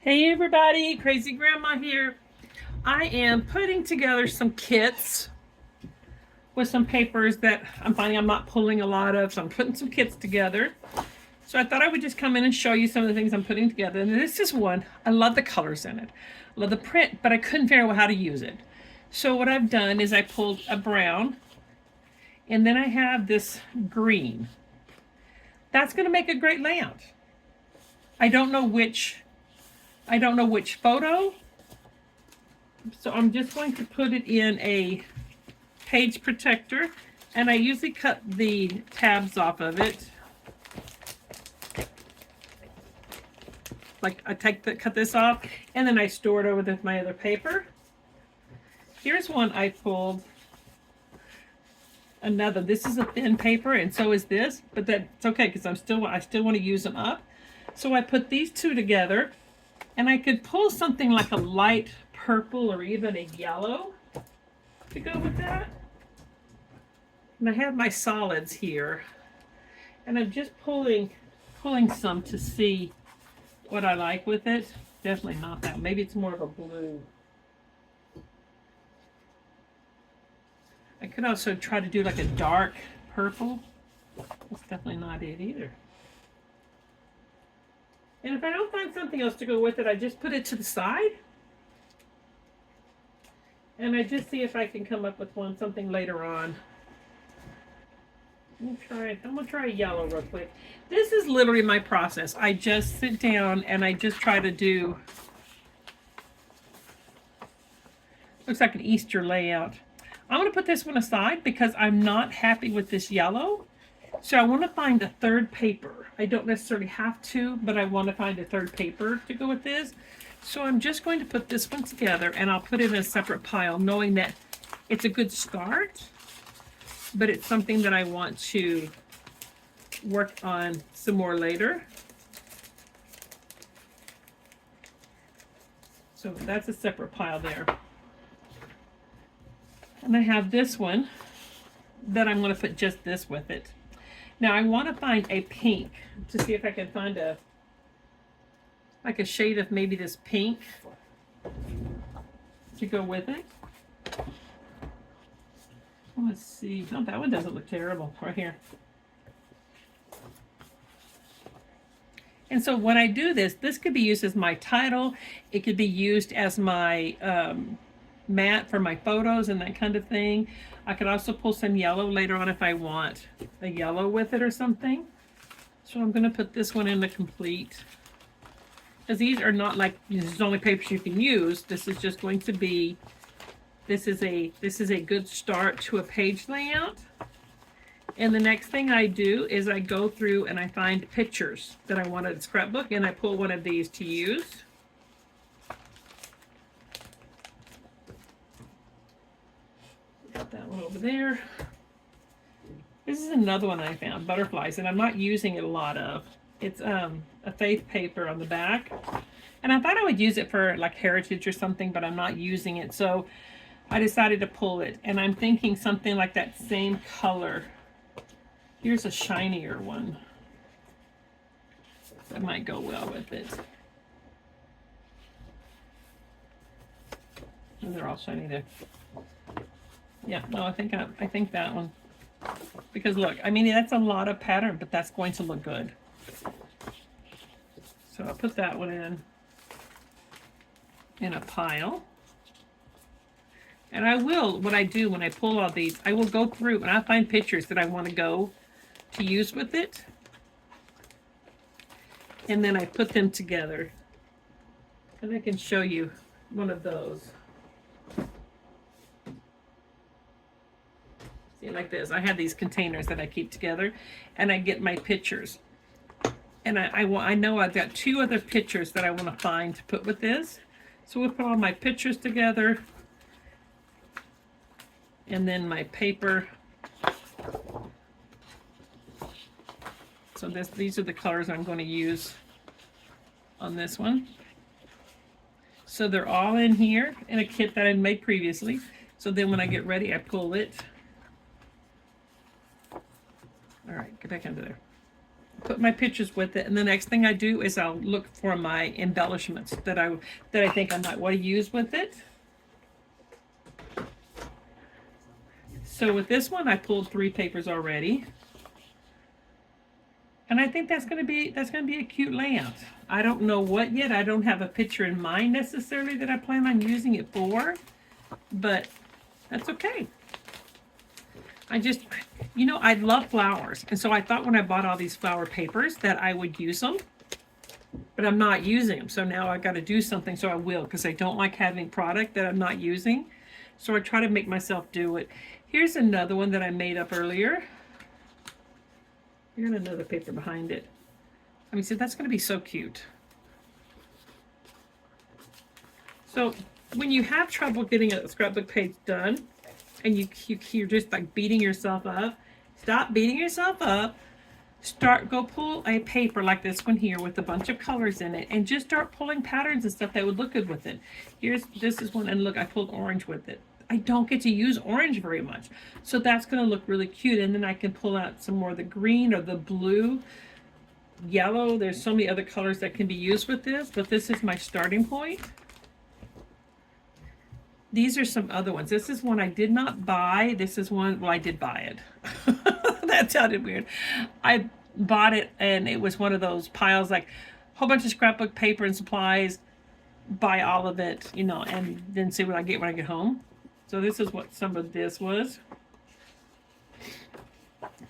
Hey everybody, Crazy Grandma here. I am putting together some kits with some papers that I'm finding I'm not pulling a lot of, so I'm putting some kits together. So I thought I would just come in and show you some of the things I'm putting together. And this is one. I love the colors in it. I love the print, but I couldn't figure out how to use it. So what I've done is I pulled a brown, and then I have this green. That's going to make a great layout. I don't know which photo. So I'm just going to put it in a page protector, and I usually cut the tabs off of it. Like I cut this off, and then I store it over with my other paper. Here's one I pulled. Another. This is a thin paper, and so is this, but that's okay because I still want to use them up. So I put these two together, and I could pull something like a light purple or even a yellow to go with that. And I have my solids here, and I'm just pulling some to see what I like with it. Definitely not that. Maybe it's more of a blue. I could also try to do like a dark purple. That's definitely not it either. And if I don't find something else to go with it, I just put it to the side. And I just see if I can come up with something later on. I'm gonna try yellow real quick. This is literally my process. I just sit down and I just try to do, looks like an Easter layout. I'm gonna put this one aside because I'm not happy with this yellow. So I want to find a third paper. I don't necessarily have to, but I want to find a third paper to go with this. So I'm just going to put this one together, and I'll put it in a separate pile, knowing that it's a good start, but it's something that I want to work on some more later. So that's a separate pile there. And I have this one that I'm going to put just this with it. Now I want to find a pink to see if I can find like a shade of maybe this pink to go with it. Let's see. Oh, that one doesn't look terrible right here. And so when I do this, this could be used as my title. It could be used as my mat for my photos and that kind of thing. I could also pull some yellow later on if I want a yellow with it or something. So I'm going to put this one in the complete. Because these are not like, this is only papers you can use. This is just going to be, this is a good start to a page layout. And the next thing I do is I go through and I find pictures that I want in the scrapbook, and I pull one of these to use. Got that one over there. This is another one I found, butterflies, and I'm not using it a lot of. It's a faith paper on the back. And I thought I would use it for like heritage or something, but I'm not using it. So I decided to pull it, and I'm thinking something like that same color. Here's a shinier one. That might go well with it. And they're all shiny there. Yeah, no, I think that one. Because look, I mean, that's a lot of pattern, but that's going to look good. So I'll put that one in a pile. And I will, what I do when I pull all these, I will go through and I find pictures that I want to go to use with it. And then I put them together. And I can show you one of those. See, like this. I have these containers that I keep together, and I get my pictures. And I know I've got two other pictures that I want to find to put with this. So we'll put all my pictures together. And then my paper. So these are the colors I'm going to use on this one. So they're all in here in a kit that I made previously. So then when I get ready, I pull it. All right, get back under there. put my pictures with it, and the next thing I do is I'll look for my embellishments that I think I might want to use with it. So with this one, I pulled 3 papers already. And I think that's gonna be a cute layout. I don't know what yet. I don't have a picture in mind necessarily that I plan on using it for, but that's okay. I just, you know, I love flowers, and so I thought when I bought all these flower papers that I would use them, but I'm not using them. So now I got to do something, so I will, because I don't like having product that I'm not using. So I try to make myself do it. Here's another one that I made up earlier. Here's another paper behind it. I mean, so that's going to be so cute. So when you have trouble getting a scrapbook page done, and you're just like beating yourself up, stop beating yourself up. Go pull a paper like this one here with a bunch of colors in it, and just start pulling patterns and stuff that would look good with it. This is one, and look, I pulled orange with it. I don't get to use orange very much, so that's going to look really cute. And then I can pull out some more of the green or the blue, yellow. There's so many other colors that can be used with this, but this is my starting point. These are some other ones. This is one I did not buy. This is one, well, I did buy it. That sounded weird. I bought it, and it was one of those piles, like a whole bunch of scrapbook paper and supplies, buy all of it, you know, and then see what I get when I get home. So this is what some of this was.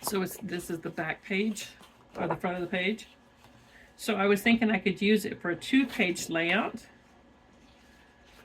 So this is the back page, or the front of the page. So I was thinking I could use it for a 2-page layout.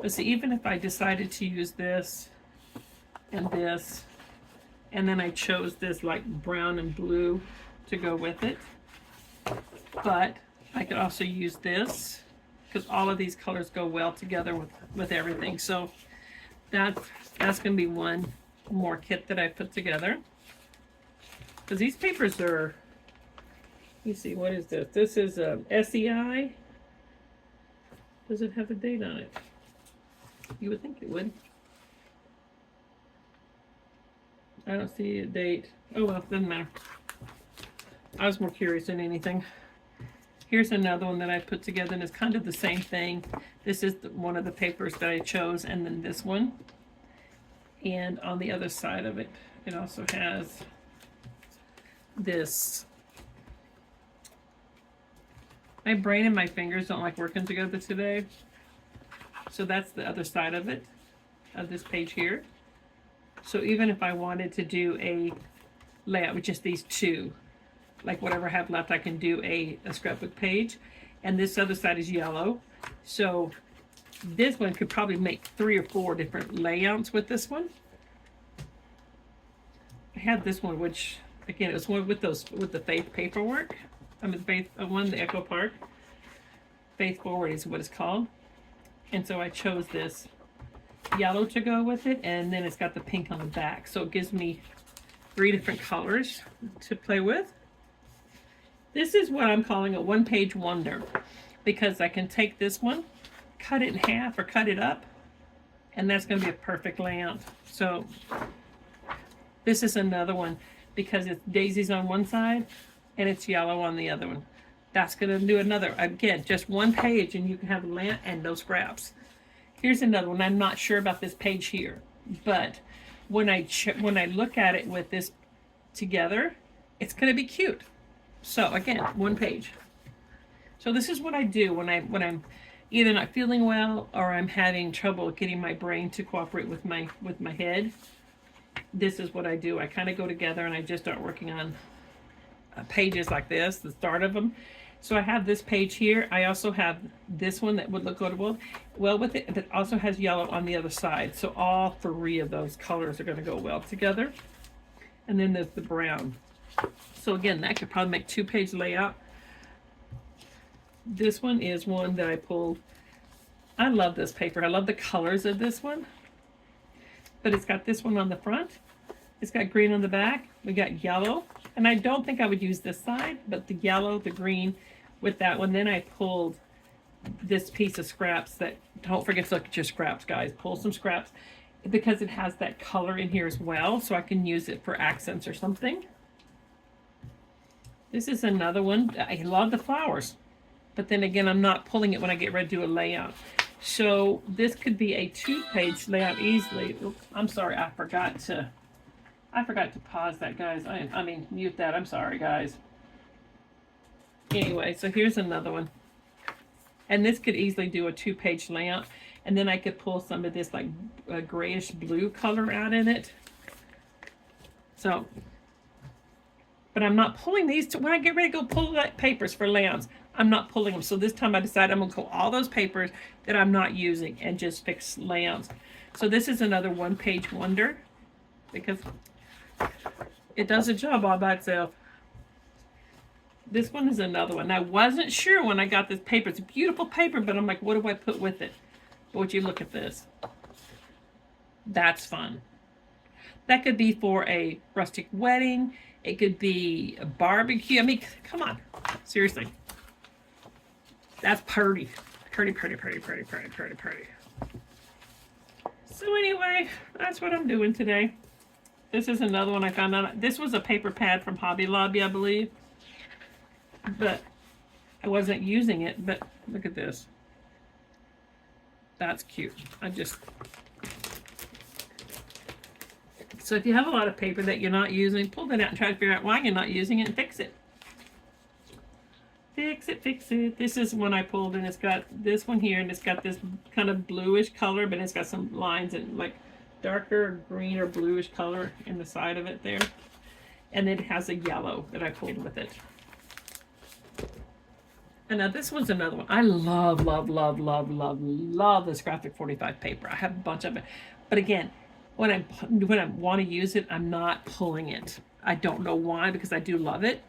But see, even if I decided to use this, and then I chose this like brown and blue to go with it, but I could also use this, because all of these colors go well together with everything. So that's going to be one more kit that I put together. Because these papers are, let me see, what is this? This is SEI. Does it have a date on it? You would think it would. I don't see a date. Oh well, doesn't matter. I was more curious than anything. Here's another one that I put together, and it's kind of the same thing. This is one of the papers that I chose, and then this one. And on the other side of it, it also has this. My brain and my fingers don't like working together today. So that's the other side of it, of this page here. So even if I wanted to do a layout with just these two, like whatever I have left, I can do a scrapbook page. And this other side is yellow. So this one could probably make 3 or 4 different layouts with this one. I had this one, which again, it was one with the Faith paperwork. I mean, Faith one, the Echo Park. Faith Forward is what it's called. And so I chose this yellow to go with it, and then it's got the pink on the back. So it gives me 3 different colors to play with. This is what I'm calling a 1-page wonder, because I can take this one, cut it in half or cut it up, and that's going to be a perfect layout. So this is another one, because it's daisies on one side and it's yellow on the other one. That's going to do another, again, just 1 page, and you can have a layout and no scraps. Here's another one. I'm not sure about this page here, but when I look at it with this together, it's going to be cute. So again, 1 page. So this is what I do when I'm either not feeling well or I'm having trouble getting my brain to cooperate with my head. This is what I do. I kind of go together, and I just start working on pages like this, the start of them. So I have this page here. I also have this one that would look good well with it, that also has yellow on the other side. So all 3 of those colors are going to go well together. And then there's the brown. So again, that could probably make 2-page layout. This one is one that I pulled. I love this paper. I love the colors of this one. But it's got this one on the front. It's got green on the back. We got yellow. And I don't think I would use this side, but the yellow, the green with that one. Then I pulled this piece of scraps that, don't forget to look at your scraps, guys. Pull some scraps, because it has that color in here as well, so I can use it for accents or something. This is another one. I love the flowers, but then again, I'm not pulling it when I get ready to do a layout. So this could be a 2-page layout easily. Oops, I'm sorry, I forgot to pause that, guys. I mean, mute that. I'm sorry, guys. Anyway, so here's another one. And this could easily do a 2-page layout. And then I could pull some of this like grayish blue color out in it. So, but I'm not pulling these. When I get ready to go pull that papers for layouts, I'm not pulling them. So this time I decided I'm going to pull all those papers that I'm not using and just fix layouts. So this is another 1-page wonder because it does a job all by itself. This one is another one. I wasn't sure when I got this paper. It's a beautiful paper, but I'm like, what do I put with it? But would you look at this? That's fun. That could be for a rustic wedding. It could be a barbecue. I mean, come on. Seriously. That's pretty. Pretty, pretty, pretty, pretty, pretty, pretty, pretty. So anyway, that's what I'm doing today. This is another one I found out. This was a paper pad from Hobby Lobby, I believe. But I wasn't using it. But look at this. That's cute. So if you have a lot of paper that you're not using, pull that out and try to figure out why you're not using it and fix it. Fix it, fix it. This is one I pulled, and it's got this one here, and it's got this kind of bluish color, but it's got some lines and like darker green or bluish color in the side of it there. And it has a yellow that I pulled with it. And now this one's another one. I love, love, love, love, love, love this graphic 45 paper. I have a bunch of it. But again, when I want to use it, I'm not pulling it. I don't know why, because I do love it.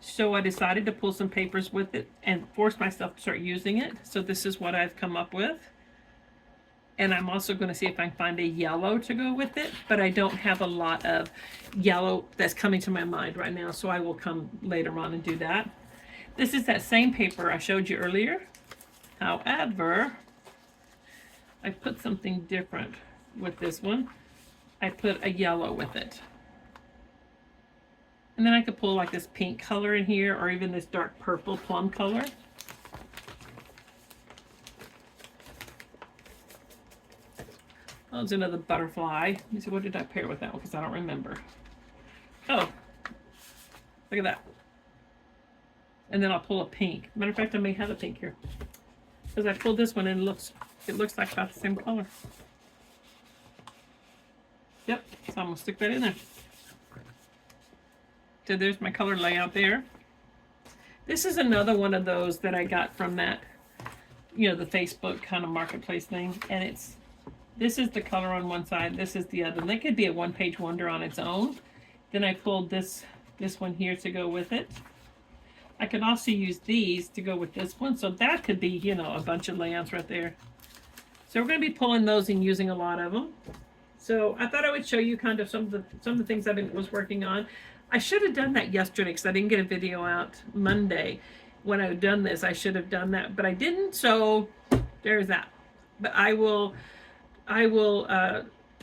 So I decided to pull some papers with it and force myself to start using it. So this is what I've come up with. And I'm also going to see if I can find a yellow to go with it. But I don't have a lot of yellow that's coming to my mind right now. So I will come later on and do that. This is that same paper I showed you earlier. However, I put something different with this one. I put a yellow with it. And then I could pull like this pink color in here, or even this dark purple plum color. Oh, there's another butterfly. Let me see, what did I pair with that one? Because I don't remember. Oh, look at that. And then I'll pull a pink. Matter of fact, I may have a pink here. Because I pulled this one and it looks like about the same color. Yep, so I'm going to stick that in there. So there's my color layout there. This is another one of those that I got from that, you know, the Facebook kind of marketplace thing. And this is the color on one side, this is the other. And that could be a 1-page wonder on its own. Then I pulled this one here to go with it. I could also use these to go with this one. So that could be, you know, a bunch of layouts right there. So we're going to be pulling those and using a lot of them. So I thought I would show you kind of some of the things was working on. I should have done that yesterday because I didn't get a video out Monday. When I had done this, I should have done that, but I didn't. So there's that. But I will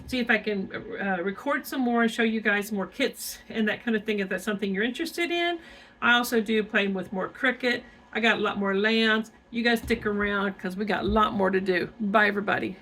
see if I can record some more and show you guys more kits and that kind of thing if that's something you're interested in. I also do play with more Cricut. I got a lot more layouts. You guys stick around because we got a lot more to do. Bye, everybody.